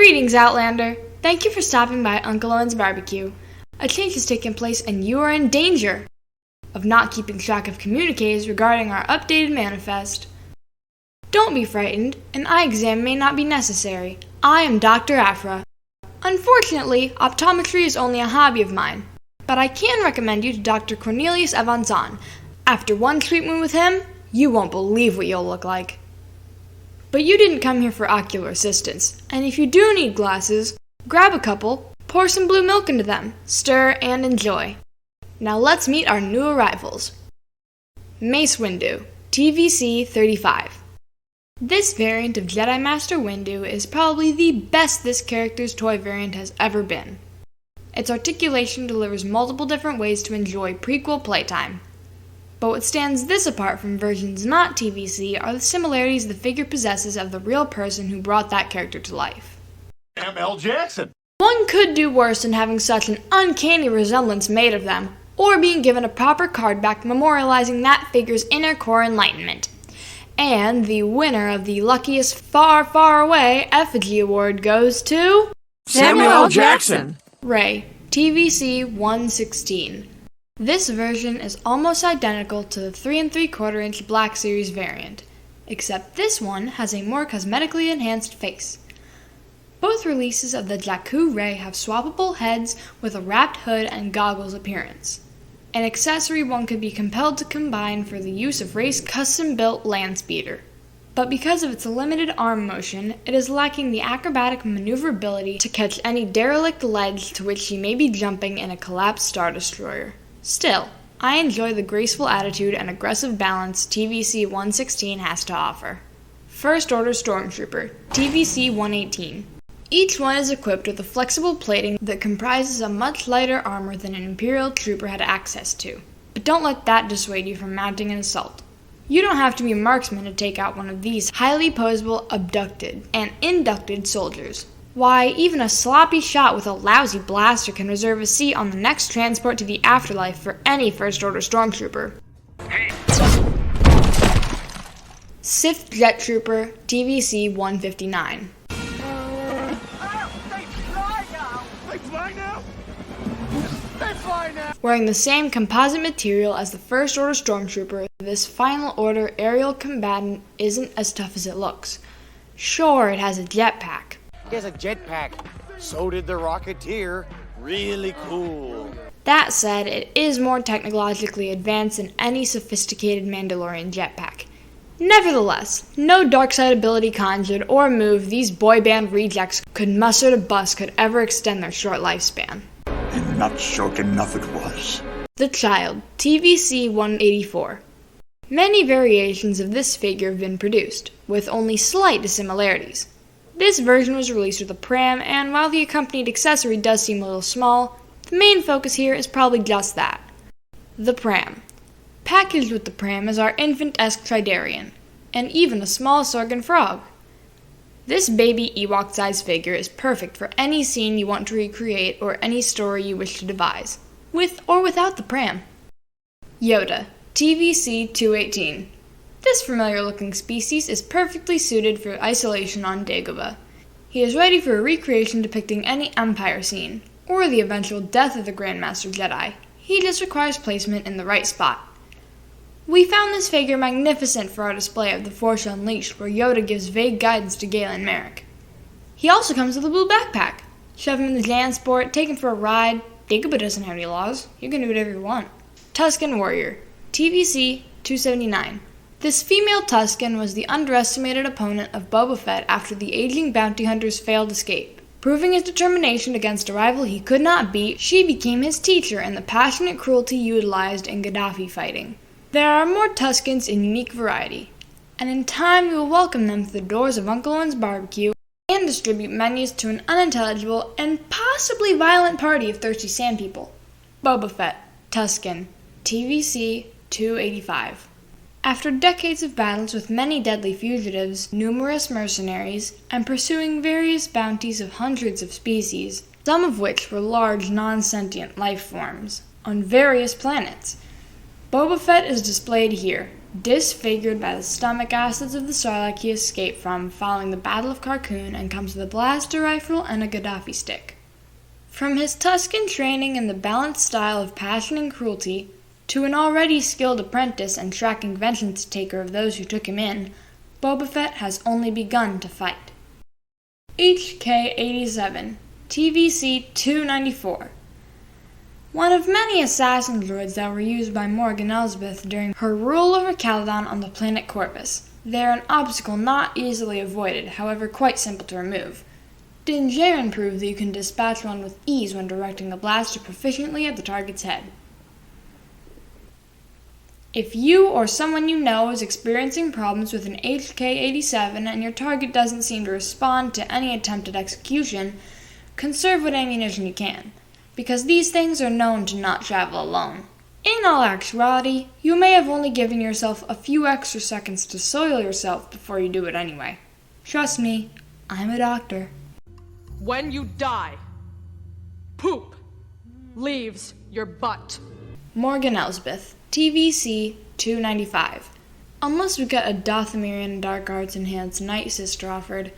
Greetings, Outlander. Thank you for stopping by Uncle Owen's barbecue. A change has taken place and you are in danger of not keeping track of communiques regarding our updated manifest. Don't be frightened, an eye exam may not be necessary. I am Dr. Afra. Unfortunately, optometry is only a hobby of mine, but I can recommend you to Dr. Cornelius Avanzan. After one treatment with him, you won't believe what you'll look like. But you didn't come here for ocular assistance, and if you do need glasses, grab a couple, pour some blue milk into them, stir, and enjoy. Now let's meet our new arrivals. Mace Windu, TVC 35. This variant of Jedi Master Windu is probably the best this character's toy variant has ever been. Its articulation delivers multiple different ways to enjoy prequel playtime. But what stands this apart from versions not TVC are the similarities the figure possesses of the real person who brought that character to life. M.L. Jackson. One could do worse than having such an uncanny resemblance made of them, or being given a proper card back memorializing that figure's inner core enlightenment. And the winner of the luckiest far, far away effigy award goes to Samuel L. Jackson. Rey, TVC 116. This version is almost identical to the 3 3/4 inch Black Series variant, except this one has a more cosmetically enhanced face. Both releases of the Jakku Rey have swappable heads with a wrapped hood and goggles appearance. An accessory one could be compelled to combine for the use of Rey's custom-built land speeder. But because of its limited arm motion, it is lacking the acrobatic maneuverability to catch any derelict ledge to which she may be jumping in a collapsed Star Destroyer. Still, I enjoy the graceful attitude and aggressive balance TVC 116 has to offer. First Order Stormtrooper, TVC 118. Each one is equipped with a flexible plating that comprises a much lighter armor than an Imperial trooper had access to. But don't let that dissuade you from mounting an assault. You don't have to be a marksman to take out one of these highly posable abducted and inducted soldiers. Why, even a sloppy shot with a lousy blaster can reserve a seat on the next transport to the afterlife for any First Order Stormtrooper. Sith Jet Trooper, TVC 159. Wearing the same composite material as the First Order Stormtrooper, this Final Order aerial combatant isn't as tough as it looks. Sure, it has a jetpack. He has a jetpack. So did the Rocketeer. Really cool. That said, it is more technologically advanced than any sophisticated Mandalorian jetpack. Nevertheless, no dark side ability conjured or move these boy band rejects could muster to bust could ever extend their short lifespan. And not short enough it was. The Child, TVC 184. Many variations of this figure have been produced, with only slight dissimilarities. This version was released with a pram, and while the accompanied accessory does seem a little small, the main focus here is probably just that. The pram. Packaged with the pram is our infant-esque Tridarian, and even a small Sorgan frog. This baby Ewok-sized figure is perfect for any scene you want to recreate or any story you wish to devise, with or without the pram. Yoda, TVC 218. This familiar-looking species is perfectly suited for isolation on Dagobah. He is ready for a recreation depicting any Empire scene, or the eventual death of the Grandmaster Jedi. He just requires placement in the right spot. We found this figure magnificent for our display of The Force Unleashed, where Yoda gives vague guidance to Galen Merrick. He also comes with a blue backpack. Shove him in the Jansport, take him for a ride. Dagobah doesn't have any laws. You can do whatever you want. Tusken Warrior, TVC 279. This female Tusken was the underestimated opponent of Boba Fett after the aging bounty hunter's failed escape. Proving his determination against a rival he could not beat, she became his teacher in the passionate cruelty utilized in Gaddafi fighting. There are more Tuskens in unique variety, and in time we will welcome them through the doors of Uncle Owen's barbecue and distribute menus to an unintelligible and possibly violent party of thirsty sand people. Boba Fett, Tusken, TVC 285. After decades of battles with many deadly fugitives, numerous mercenaries, and pursuing various bounties of hundreds of species, some of which were large non-sentient life forms, on various planets, Boba Fett is displayed here, disfigured by the stomach acids of the Sarlacc he escaped from following the Battle of Carcoon, and comes with a blaster rifle and a Gaddafi stick. From his Tuscan training and the balanced style of passion and cruelty, to an already skilled apprentice and tracking vengeance taker of those who took him in, Boba Fett has only begun to fight. HK-87, TVC 294. One of many assassin droids that were used by Morgan Elsbeth during her rule over Caladan on the planet Corvus. They are an obstacle not easily avoided, however quite simple to remove. Din Djarin proved that you can dispatch one with ease when directing the blaster proficiently at the target's head. If you or someone you know is experiencing problems with an HK-87 and your target doesn't seem to respond to any attempted execution, conserve what ammunition you can, because these things are known to not travel alone. In all actuality, you may have only given yourself a few extra seconds to soil yourself before you do it anyway. Trust me, I'm a doctor. When you die, poop leaves your butt. Morgan Elsbeth, TVC 295. Unless we get a Dathomirian Dark Arts Enhanced Night Sister offered,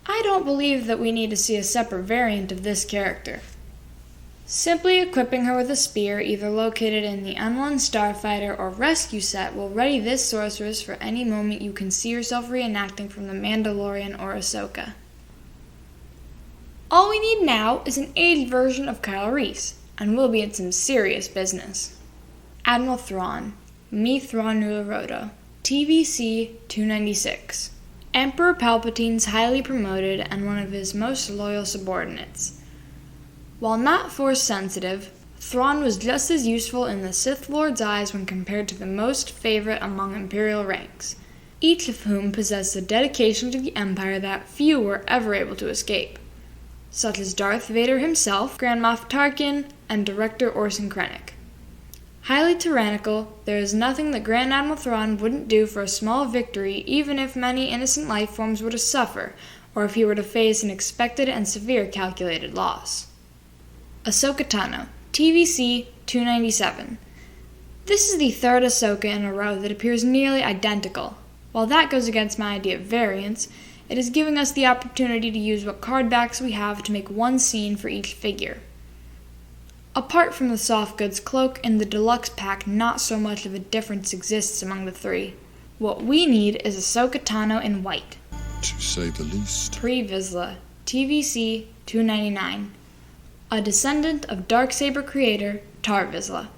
I don't believe that we need to see a separate variant of this character. Simply equipping her with a spear either located in the N1 Starfighter or Rescue set will ready this sorceress for any moment you can see yourself reenacting from The Mandalorian or Ahsoka. All we need now is an aged version of Kyle Reese, and we'll be in some serious business. Admiral Thrawn, Mi Thrawn Nuleroto, TVC 296. Emperor Palpatine's highly promoted and one of his most loyal subordinates. While not Force-sensitive, Thrawn was just as useful in the Sith Lord's eyes when compared to the most favorite among Imperial ranks, each of whom possessed a dedication to the Empire that few were ever able to escape, such as Darth Vader himself, Grand Moff Tarkin, and Director Orson Krennic. Highly tyrannical, there is nothing that Grand Admiral Thrawn wouldn't do for a small victory, even if many innocent life forms were to suffer, or if he were to face an expected and severe calculated loss. Ahsoka Tano, TVC 297. This is the third Ahsoka in a row that appears nearly identical. While that goes against my idea of variance, it is giving us the opportunity to use what card backs we have to make one scene for each figure. Apart from the soft goods cloak in the deluxe pack, not so much of a difference exists among the three. What we need is Ahsoka Tano in white. To say the least. Pre Vizsla, TVC 299. A descendant of Darksaber creator Tar Vizsla.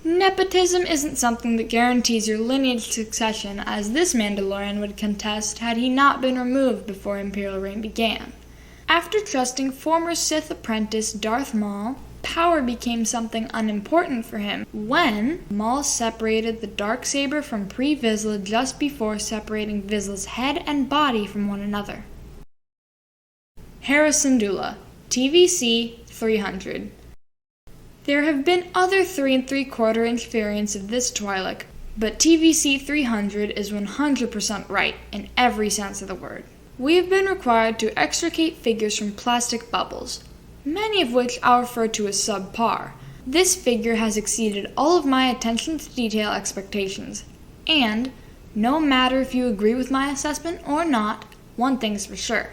Nepotism isn't something that guarantees your lineage succession, as this Mandalorian would contest had he not been removed before Imperial reign began. After trusting former Sith apprentice Darth Maul, power became something unimportant for him when Maul separated the Darksaber from Pre Vizsla just before separating Vizsla's head and body from one another. Hera Syndulla, TVC 300. There have been other 3 3/4-inch variants of this Twi'lek, but TVC 300 is 100% right in every sense of the word. We have been required to extricate figures from plastic bubbles, many of which I'll refer to as subpar. This figure has exceeded all of my attention to detail expectations, and, no matter if you agree with my assessment or not, one thing's for sure.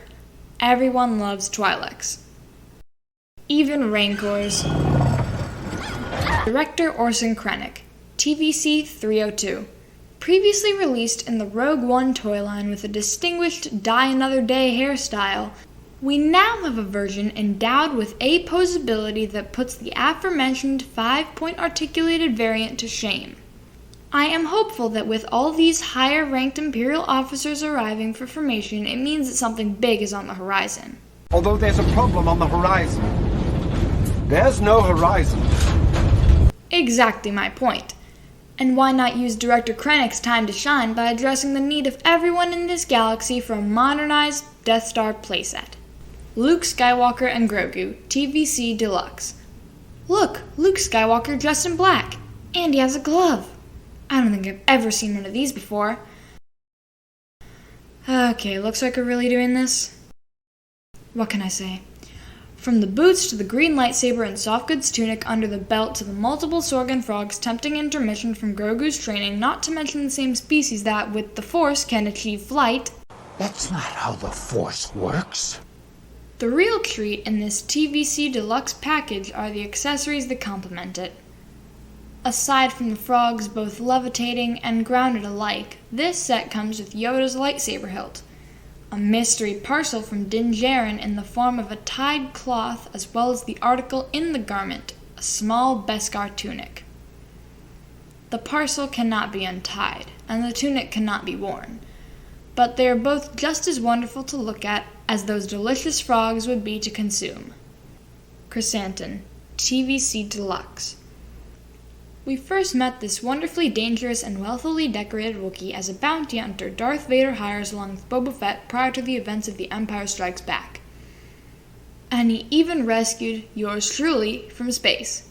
Everyone loves Twi'leks. Even Rancors. Director Orson Krennic, TVC 302. Previously released in the Rogue One toy line with a distinguished Die Another Day hairstyle, we now have a version endowed with aposability that puts the aforementioned 5-point articulated variant to shame. I am hopeful that with all these higher-ranked Imperial officers arriving for formation, it means that something big is on the horizon. Although there's a problem on the horizon. There's no horizon. Exactly my point. And why not use Director Krennic's time to shine by addressing the need of everyone in this galaxy for a modernized Death Star playset? Luke Skywalker and Grogu, TVC Deluxe. Look, Luke Skywalker dressed in black, and he has a glove. I don't think I've ever seen one of these before. Okay, looks like we're really doing this. What can I say? From the boots to the green lightsaber and soft goods tunic under the belt to the multiple Sorgan frogs tempting intermission from Grogu's training, not to mention the same species that, with the Force, can achieve flight. That's not how the Force works. The real treat in this TVC Deluxe package are the accessories that complement it. Aside from the frogs both levitating and grounded alike, this set comes with Yoda's lightsaber hilt, a mystery parcel from Din Djarin in the form of a tied cloth, as well as the article in the garment, a small Beskar tunic. The parcel cannot be untied, and the tunic cannot be worn, but they are both just as wonderful to look at as those delicious frogs would be to consume. Chrysanthemum, TVC Deluxe. We first met this wonderfully dangerous and wealthily decorated Wookiee as a bounty hunter Darth Vader hires along with Boba Fett prior to the events of The Empire Strikes Back. And he even rescued yours truly from space.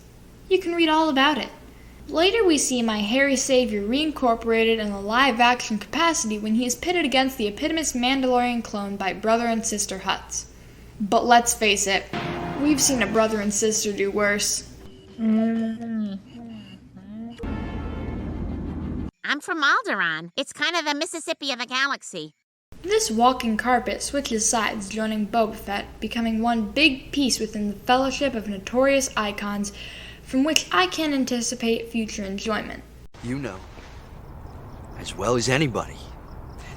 You can read all about it. Later we see my hairy savior reincorporated in a live-action capacity when he is pitted against the eponymous Mandalorian clone by brother and sister Hutts. But let's face it, we've seen a brother and sister do worse. I'm from Alderaan. It's kind of the Mississippi of the galaxy. This walking carpet switches sides, joining Boba Fett, becoming one big piece within the fellowship of notorious icons from which I can anticipate future enjoyment. You know, as well as anybody,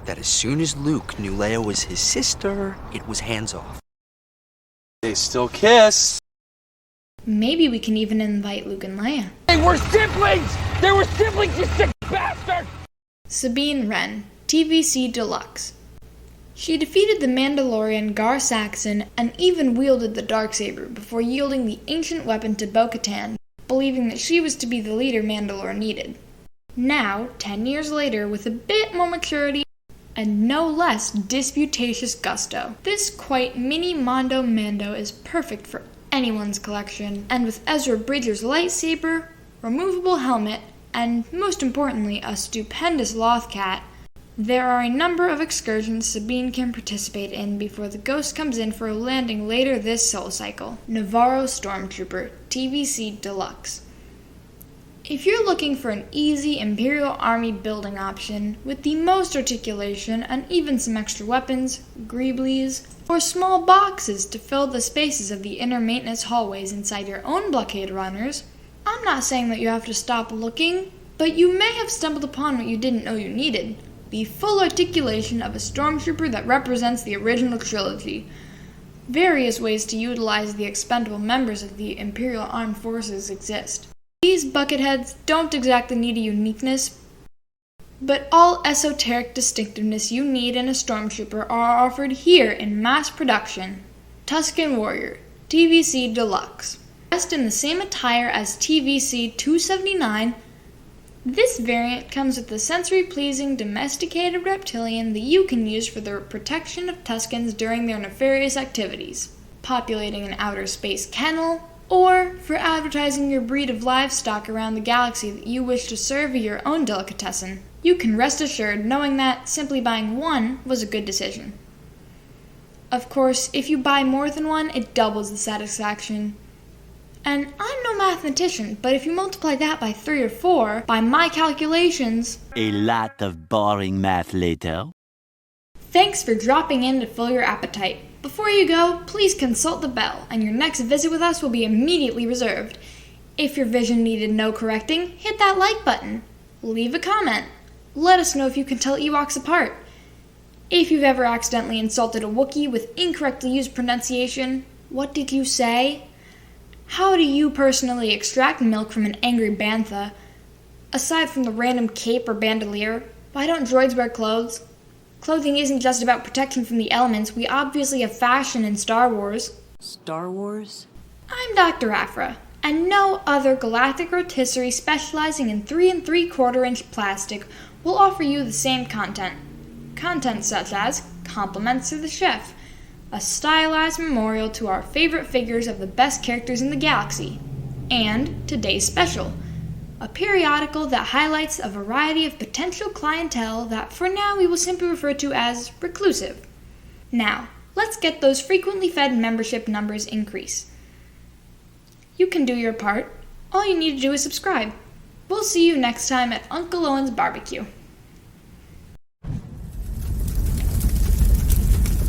that as soon as Luke knew Leia was his sister, it was hands off. They still kiss. Maybe we can even invite Luke and Leia. They were siblings! They were siblings, you sick bastard! Sabine Wren, TVC Deluxe. She defeated the Mandalorian Gar Saxon and even wielded the Darksaber before yielding the ancient weapon to Bo-Katan, believing that she was to be the leader Mandalore needed. Now, 10 years later, with a bit more maturity and no less disputatious gusto, this quite mini Mondo Mando is perfect for anyone's collection, and with Ezra Bridger's lightsaber, removable helmet, and most importantly, a stupendous Loth cat, there are a number of excursions Sabine can participate in before the Ghost comes in for a landing later this soul cycle. Navarro Stormtrooper, TVC Deluxe. If you're looking for an easy Imperial Army building option with the most articulation and even some extra weapons, greeblies, or small boxes to fill the spaces of the inner maintenance hallways inside your own blockade runners, I'm not saying that you have to stop looking, but you may have stumbled upon what you didn't know you needed. The full articulation of a stormtrooper that represents the original trilogy. Various ways to utilize the expendable members of the Imperial Armed Forces exist. These bucketheads don't exactly need a uniqueness, but all esoteric distinctiveness you need in a stormtrooper are offered here in mass production. Tusken Warrior, TVC Deluxe. Dressed in the same attire as TVC 279, this variant comes with a sensory-pleasing domesticated reptilian that you can use for the protection of Tuskens during their nefarious activities, populating an outer space kennel, or for advertising your breed of livestock around the galaxy that you wish to serve as your own delicatessen. You can rest assured knowing that simply buying one was a good decision. Of course, if you buy more than one, it doubles the satisfaction. And I'm no mathematician, but if you multiply that by 3 or 4, by my calculations... A lot of boring math later. Thanks for dropping in to fill your appetite. Before you go, please consult the bell, and your next visit with us will be immediately reserved. If your vision needed no correcting, hit that like button. Leave a comment. Let us know if you can tell Ewoks apart. If you've ever accidentally insulted a Wookiee with incorrectly used pronunciation, what did you say? How do you personally extract milk from an angry bantha? Aside from the random cape or bandolier, why don't droids wear clothes? Clothing isn't just about protection from the elements. We obviously have fashion in Star Wars. Star Wars? I'm Dr. Afra, and no other galactic rotisserie specializing in 3 3/4-inch plastic will offer you the same content. Content such as compliments to the chef, a stylized memorial to our favorite figures of the best characters in the galaxy, and today's special, a periodical that highlights a variety of potential clientele that for now we will simply refer to as reclusive. Now, Let's get those frequently fed membership numbers increase. You can do your part. All you need to do is subscribe. We'll see you next time at Uncle Owen's Barbecue.